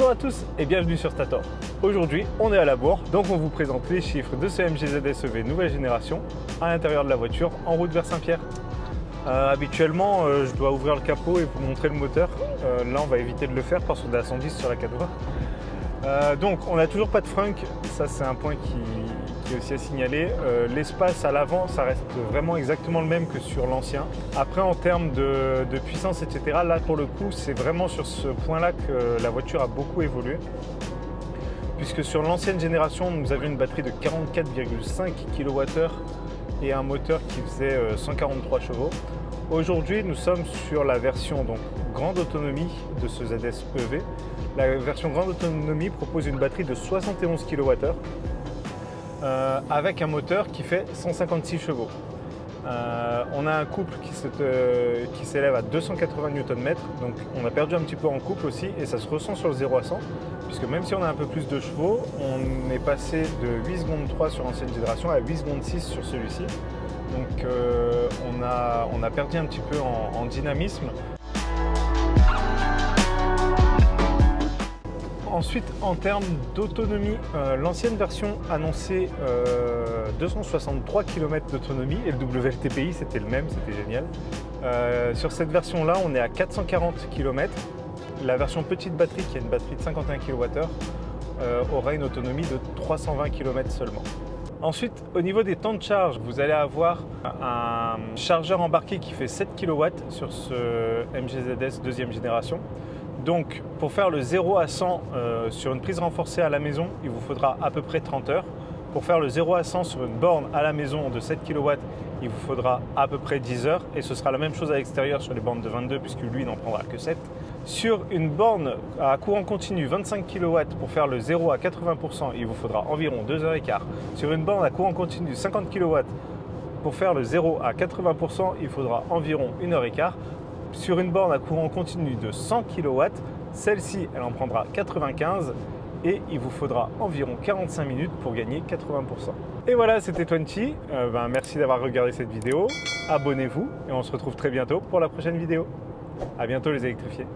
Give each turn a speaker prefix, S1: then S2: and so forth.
S1: Bonjour à tous et bienvenue sur Stator. Aujourd'hui, on est à la bourre, donc on vous présente les chiffres de ce MG ZS EV nouvelle génération à l'intérieur de la voiture en route vers Saint-Pierre. Habituellement, je dois ouvrir le capot et vous montrer le moteur. Là, on va éviter de le faire parce qu'on est à 110 sur la 4 voies. Donc, on n'a toujours pas de frunk, ça c'est un point qui est aussi à signaler. L'espace à l'avant, ça reste vraiment exactement le même que sur l'ancien. Après, en termes de puissance, etc., là pour le coup, c'est vraiment sur ce point-là que la voiture a beaucoup évolué. Puisque sur l'ancienne génération, nous avions une batterie de 44,5 kWh et un moteur qui faisait 143 chevaux. Aujourd'hui, nous sommes sur la version donc, grande autonomie de ce ZS EV. La version grande autonomie propose une batterie de 71 kWh avec un moteur qui fait 156 chevaux. On a un couple qui s'élève à 280 Nm, donc on a perdu un petit peu en couple aussi et ça se ressent sur le 0 à 100, puisque même si on a un peu plus de chevaux, on est passé de 8 secondes 3 sur l'ancienne génération à 8 secondes 6 sur celui-ci. Donc on a perdu un petit peu en dynamisme. Ensuite, en termes d'autonomie, l'ancienne version annonçait 263 km d'autonomie et le WLTPI c'était le même, c'était génial. Sur cette version-là, on est à 440 km. La version petite batterie, qui a une batterie de 51 kWh, aura une autonomie de 320 km seulement. Ensuite, au niveau des temps de charge, vous allez avoir un chargeur embarqué qui fait 7 kW sur ce MG ZS deuxième génération. Donc, pour faire le 0 à 100 sur une prise renforcée à la maison, il vous faudra à peu près 30 heures. Pour faire le 0 à 100 sur une borne à la maison de 7 kW, il vous faudra à peu près 10 heures. Et ce sera la même chose à l'extérieur sur les bornes de 22, puisque lui n'en prendra que 7. Sur une borne à courant continu 25 kW, pour faire le 0 à 80%, il vous faudra environ 2 heures et quart. Sur une borne à courant continu 50 kW, pour faire le 0 à 80%, il faudra environ 1 heure et quart. Sur une borne à courant continu de 100 kW, celle-ci, elle en prendra 95 et il vous faudra environ 45 minutes pour gagner 80%. Et voilà, c'était 20. Merci d'avoir regardé cette vidéo. Abonnez-vous et on se retrouve très bientôt pour la prochaine vidéo. À bientôt les électrifiés.